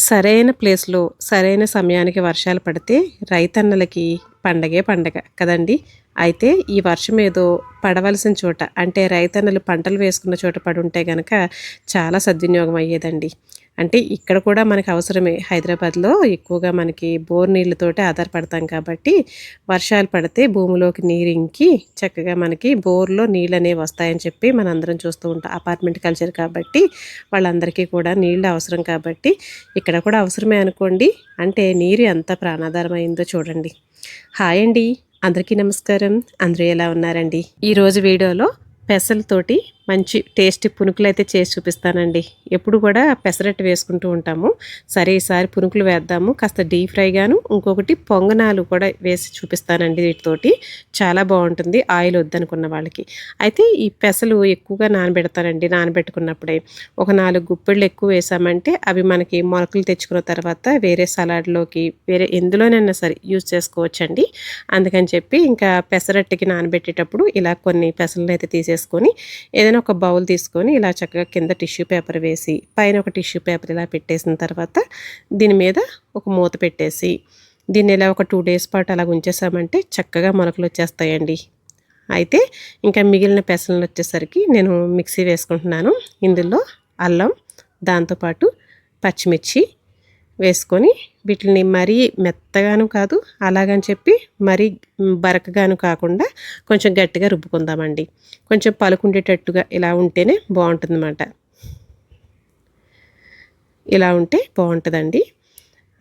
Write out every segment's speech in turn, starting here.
సరైన ప్లేస్లో సరైన సమయానికి వర్షాలు పడితే రైతన్నలకి పండగే పండగ కదండి. అయితే ఈ వర్షం ఏదో పడవలసిన చోట అంటే రైతన్నలు పంటలు వేసుకున్న చోట పడి ఉంటే గనక చాలా సద్వినియోగం అయ్యేదండి. అంటే ఇక్కడ కూడా మనకు అవసరమే. హైదరాబాద్లో ఎక్కువగా మనకి బోర్ నీళ్ళతోటే ఆధారపడతాం కాబట్టి వర్షాలు పడితే భూమిలోకి నీరు ఇంకి చక్కగా మనకి బోర్లో నీళ్ళు అనేవి వస్తాయని చెప్పి మనందరం చూస్తూ ఉంటాం. అపార్ట్మెంట్ కల్చర్ కాబట్టి వాళ్ళందరికీ కూడా నీళ్ళు అవసరం కాబట్టి ఇక్కడ కూడా అవసరమే అనుకోండి. అంటే నీరు ఎంత ప్రాణాధారమైందో చూడండి. హాయ్ అండి, అందరికీ నమస్కారం. అందరూ ఎలా ఉన్నారండి? ఈరోజు వీడియోలో పెసలతోటి మంచి టేస్టీ పునుకులు అయితే చేసి చూపిస్తానండి. ఎప్పుడు కూడా పెసరట్టు వేసుకుంటూ ఉంటాము. సరే ఈసారి పునుకులు వేద్దాము, కాస్త డీప్ ఫ్రైగాను ఇంకొకటి పొంగనాలు కూడా వేసి చూపిస్తానండి. వీటితోటి చాలా బాగుంటుంది ఆయిల్ వద్దనుకున్న వాళ్ళకి. అయితే ఈ పెసలు ఎక్కువగా నానబెడతానండి. నానబెట్టుకున్నప్పుడే ఒక 4 గుప్పెళ్ళు ఎక్కువ వేసామంటే అవి మనకి మొలకలు తెచ్చుకున్న తర్వాత వేరే సలాడ్లోకి వేరే ఎందులోనైనా సరే యూజ్ చేసుకోవచ్చండి. అందుకని చెప్పి ఇంకా పెసరట్టుకి నానబెట్టేటప్పుడు ఇలా కొన్ని పెసలను అయితే తీసేసుకొని ఏదైనా ఒక బౌల్ తీసుకొని ఇలా చక్కగా కింద టిష్యూ పేపర్ వేసి పైన ఒక టిష్యూ పేపర్ ఇలా పెట్టేసిన తర్వాత దీని మీద ఒక మూత పెట్టేసి దీన్ని ఇలా ఒక 2 days పాటు అలా ఉంచేసామంటే చక్కగా మొలకలు వచ్చేస్తాయండి. అయితే ఇంకా మిగిలిన పెసలను వచ్చేసరికి నేను మిక్సీ వేసుకుంటున్నాను. ఇందులో అల్లం, దాంతోపాటు పచ్చిమిర్చి వేసుకొని వీటిని మరీ మెత్తగాను కాదు, అలాగని చెప్పి మరీ బరకగాను కాకుండా కొంచెం గట్టిగా రుబ్బుకుందామండి. కొంచెం పలుకుండేటట్టుగా ఇలా ఉంటేనే బాగుంటుందన్నమాట. ఇలా ఉంటే బాగుంటుందండి.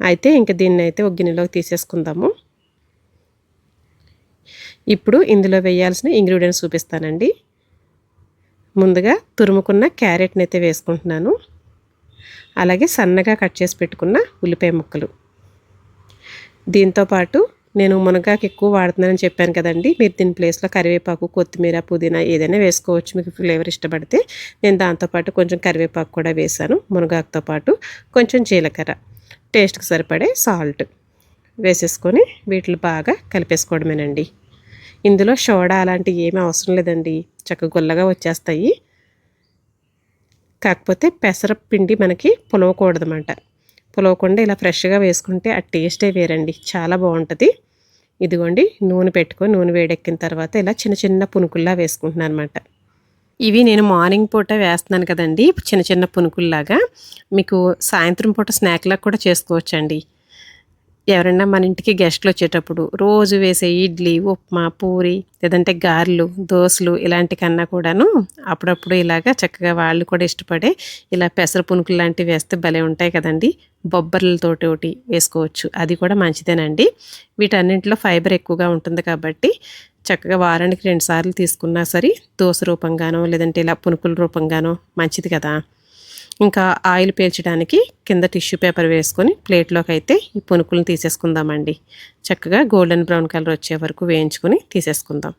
అయితే ఇంక దీన్ని అయితే ఒక గిన్నెలోకి తీసేసుకుందాము. ఇప్పుడు ఇందులో వేయాల్సిన ఇంగ్రీడియంట్స్ చూపిస్తానండి. ముందుగా తురుముకున్న క్యారెట్ని అయితే వేసుకుంటున్నాను. అలాగే సన్నగా కట్ చేసి పెట్టుకున్న ఉల్లిపాయ ముక్కలు. దీంతోపాటు నేను మునగాకు ఎక్కువ వాడుతున్నానని చెప్పాను కదండి. మీరు దీని ప్లేస్లో కరివేపాకు, కొత్తిమీర, పుదీనా ఏదైనా వేసుకోవచ్చు మీకు ఫ్లేవర్ ఇష్టపడితే. నేను దాంతోపాటు కొంచెం కరివేపాకు కూడా వేసాను. మునగాకుతో పాటు కొంచెం జీలకర్ర, టేస్ట్కి సరిపడే సాల్ట్ వేసేసుకొని వీటిని బాగా కలిపేసుకోవడమేనండి. ఇందులో సోడా అలాంటివి ఏమీ అవసరం లేదండి. చక్కగా గుల్లగా వచ్చేస్తాయి. కాకపోతే పెసరపిండి మనకి పులవకూడదన్నమాట. పులవకుండా ఇలా ఫ్రెష్గా వేసుకుంటే ఆ టేస్టే వేరండి, చాలా బాగుంటుంది. ఇదిగోండి నూనె పెట్టుకొని నూనె వేడెక్కిన తర్వాత ఇలా చిన్న చిన్న పునుకుల్లా వేసుకుంటున్నాను అనమాట. ఇవి నేను మార్నింగ్ పూట వేస్తున్నాను కదండి, చిన్న చిన్న పునుకుల్లాగా. మీకు సాయంత్రం పూట స్నాక్లాగా కూడా చేసుకోవచ్చండి. ఎవరైనా మన ఇంటికి గెస్ట్లు వచ్చేటప్పుడు రోజు వేసే ఇడ్లీ, ఉప్మా, పూరి లేదంటే గారెలు, దోశలు ఇలాంటి కన్నా కూడాను అప్పుడప్పుడు ఇలాగా చక్కగా వాళ్ళు కూడా ఇష్టపడే ఇలా పెసర పునుకులు లాంటివి వేస్తే భలే ఉంటాయి కదండి. బొబ్బర్లతోటి ఒకటి వేసుకోవచ్చు, అది కూడా మంచిదేనండి. వీటన్నింటిలో ఫైబర్ ఎక్కువగా ఉంటుంది కాబట్టి చక్కగా వారానికి 2 సార్లు తీసుకున్నా సరే దోశ రూపంగానో లేదంటే ఇలా పునుకుల రూపంగానో మంచిది కదా. ఇంకా ఆయిల్ పీల్చడానికి కింద టిష్యూ పేపర్ వేసుకొని ప్లేట్లోకి అయితే ఈ పునుకులను తీసేసుకుందామండి. చక్కగా గోల్డెన్ బ్రౌన్ కలర్ వచ్చే వరకు వేయించుకొని తీసేసుకుందాం.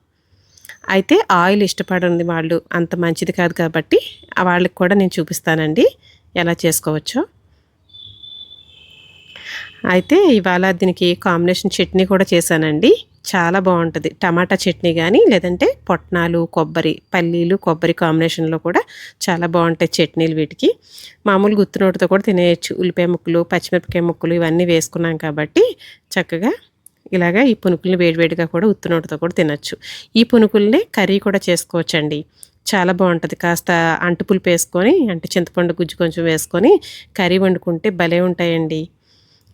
అయితే ఆయిల్ ఇష్టపడండి వాళ్ళు అంత మంచిది కాదు కాబట్టి వాళ్ళకి కూడా నేను చూపిస్తానండి ఎలా చేసుకోవచ్చో. అయితే ఇవాళ దీనికి కాంబినేషన్ చట్నీ కూడా చేశానండి. చాలా బాగుంటుంది. టమాటా చట్నీ కానీ లేదంటే పొట్నాలు, కొబ్బరి, పల్లీలు, కొబ్బరి కాంబినేషన్లో కూడా చాలా బాగుంటాయి చట్నీలు. వీటికి మామూలు గుత్తినోటితో కూడా తినేయచ్చు. ఉల్లిపాయ ముక్కలు, పచ్చిమిరపకాయ ముక్కలు ఇవన్నీ వేసుకున్నాం కాబట్టి చక్కగా ఇలాగా ఈ పునుకుల్ని వేడివేడిగా కూడా ఉత్తినోటితో కూడా తినచ్చు. ఈ పునుకుల్ని కర్రీ కూడా చేసుకోవచ్చండి, చాలా బాగుంటుంది. కాస్త అంటు పులుపు వేసుకొని అంటే చింతపండు గుజ్జు కొంచెం వేసుకొని కర్రీ వండుకుంటే భలే ఉంటాయండి.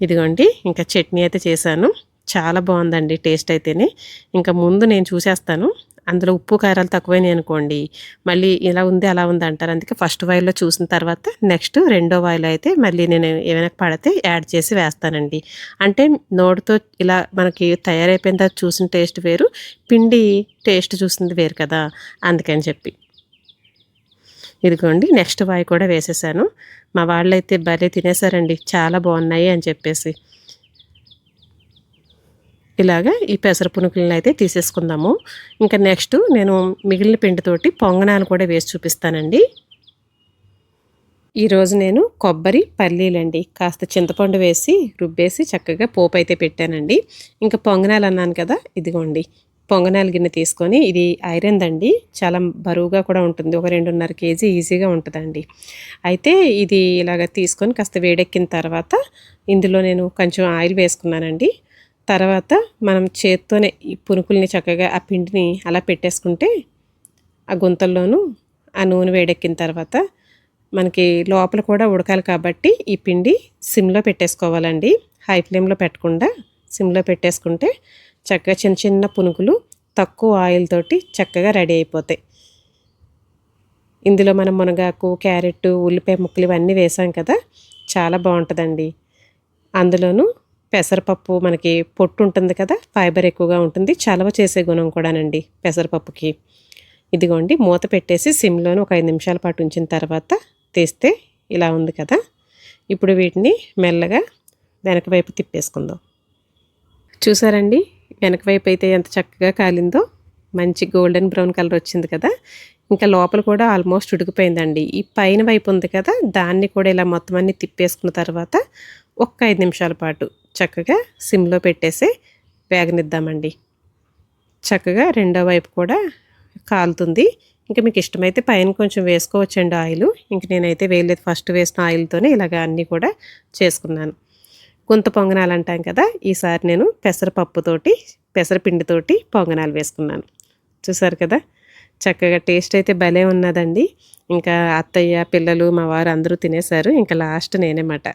ఇదిగోండి ఇంకా చట్నీ అయితే చేశాను, చాలా బాగుందండి టేస్ట్ అయితేనే. ఇంకా ముందు నేను చూసేస్తాను, అందులో ఉప్పు కారాలు తక్కువైనాయి అనుకోండి మళ్ళీ ఇలా ఉంది అలా ఉంది అంటారు. అందుకే ఫస్ట్ వాయిల్లో చూసిన తర్వాత నెక్స్ట్ రెండో వాయిలో అయితే మళ్ళీ నేను ఏమైనా పడితే యాడ్ చేసి వేస్తానండి. అంటే నోటితో ఇలా మనకి తయారైపోయిన తర్వాత చూసిన టేస్ట్ వేరు, పిండి టేస్ట్ చూసింది వేరు కదా, అందుకని చెప్పి. ఇదిగోండి నెక్స్ట్ వాయి కూడా వేసేసాను. మా వాళ్ళైతే భలే తినేసారండి, చాలా బాగున్నాయి అని చెప్పేసి. ఇలాగా ఈ పెసర పునుకులను అయితే తీసేసుకుందాము. ఇంకా నెక్స్ట్ నేను మిగిలిన పిండితోటి పొంగనాలు కూడా వేసి చూపిస్తానండి. ఈరోజు నేను కొబ్బరి, పల్లీలండి కాస్త చింతపండు వేసి రుబ్బేసి చక్కగా పోపు అయితే పెట్టానండి. ఇంకా పొంగనాలు అన్నాను కదా, ఇదిగోండి పొంగనాల గిన్నె తీసుకొని, ఇది ఐరన్‌దండి. చాలా బరువుగా కూడా ఉంటుంది. ఒక 2.5 కేజీ ఈజీగా ఉంటదండి. అయితే ఇది ఇలాగ తీసుకొని కాస్త వేడెక్కిన తర్వాత ఇందులో నేను కొంచెం ఆయిల్ వేసుకున్నానండి. తర్వాత మనం చేత్తోనే ఈ పునుకుల్ని చక్కగా ఆ పిండిని అలా పెట్టేసుకుంటే ఆ గుంతల్లోనూ ఆ నూనె వేడెక్కిన తర్వాత మనకి లోపల కూడా ఉడకాలి కాబట్టి ఈ పిండి సిమ్‌లో పెట్టేసుకోవాలండి. హై ఫ్లేమ్‌లో పెట్టకుండా సిమ్‌లో పెట్టేసుకుంటే చక్కగా చిన్న చిన్న పునుకులు తక్కువ ఆయిల్ తోటి చక్కగా రెడీ అయిపోతాయి. ఇందులో మనం మునగాకు, క్యారెట్, ఉల్లిపాయ ముక్కలు ఇవన్నీ వేసాం కదా! చాలా బావుంటదండి. అందులోనూ పెసరపప్పు మనకి పొట్టు ఉంటుంది కదా! ఫైబర్ ఎక్కువగా ఉంటుంది. చలవ చేసే గుణం కూడానండి పెసరపప్పుకి. ఇదిగోండి మూత పెట్టేసి సిమ్‌లోనే ఒక 5 నిమిషాల పాటు ఉంచిన తర్వాత తీస్తే ఇలా ఉంది కదా! ఇప్పుడు వీటిని మెల్లగా వెనక వైపు తిప్పేసుకుందాం. చూసారండి? వెనక వైపు అయితే ఎంత చక్కగా కాలిందో. మంచి గోల్డెన్ బ్రౌన్ కలర్ వచ్చింది కదా! ఇంకా లోపల కూడా ఆల్మోస్ట్ ఉడికిపోయిందండి. ఈ పైన వైపు ఉంది కదా! దాన్ని కూడా ఇలా మొత్తం అన్నీ తిప్పేసుకున్న తర్వాత ఒక్క 5 నిమిషాల పాటు చక్కగా సిమ్‌లో పెట్టేసి వేగనిద్దామండి. చక్కగా రెండో వైపు కూడా కాలుతుంది. ఇంకా మీకు ఇష్టమైతే పైన కొంచెం వేసుకోవచ్చండి ఆయిలు. ఇంక నేనైతే వేయలేదు. ఫస్ట్ వేసిన ఆయిల్‌తోనే ఇలాగ అన్నీ కూడా చేసుకున్నాను. గుంత పొంగనాలు అంటాం కదా! ఈసారి నేను పెసరపిండితోటి పొంగనాలు వేసుకున్నాను. చూసారు కదా! చక్కగా టేస్ట్ అయితే భలే ఉన్నదండి. ఇంకా అత్తయ్య, పిల్లలు, మా వారు అందరూ తినేశారు. ఇంకా లాస్ట్ నేనేమాట.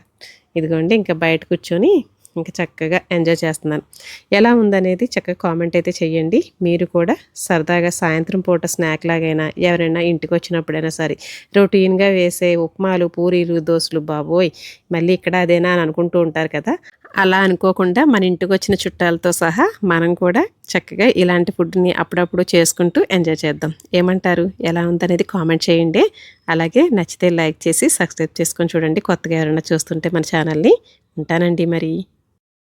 ఇదిగోండి ఇంకా బయట కూర్చొని ఇంకా చక్కగా ఎంజాయ్ చేస్తున్నాను. ఎలా ఉందనేది చక్కగా కామెంట్ అయితే చేయండి. మీరు కూడా సరదాగా సాయంత్రం పూట స్నాక్ లాగైనా ఎవరైనా ఇంటికి వచ్చినప్పుడైనా సరే రొటీన్‌గా వేసే ఉప్మాలు, పూరీలు, దోసలు బాబోయ్! మళ్ళీ ఇక్కడ అదేనా అని అనుకుంటూ ఉంటారు కదా! అలా అనుకోకుండా మన ఇంటికొచ్చిన చుట్టాలతో సహా మనం కూడా చక్కగా ఇలాంటి ఫుడ్‌ని అప్పుడప్పుడు చేసుకుంటూ ఎంజాయ్ చేద్దాం. ఏమంటారు? ఎలా ఉందనేది కామెంట్ చేయండి. అలాగే నచ్చితే లైక్ చేసి సబ్స్క్రైబ్ చేసుకొని చూడండి. కొత్తగా ఎవరైనా చూస్తుంటే మన ఛానల్‌ని. ఉంటానండి మరి.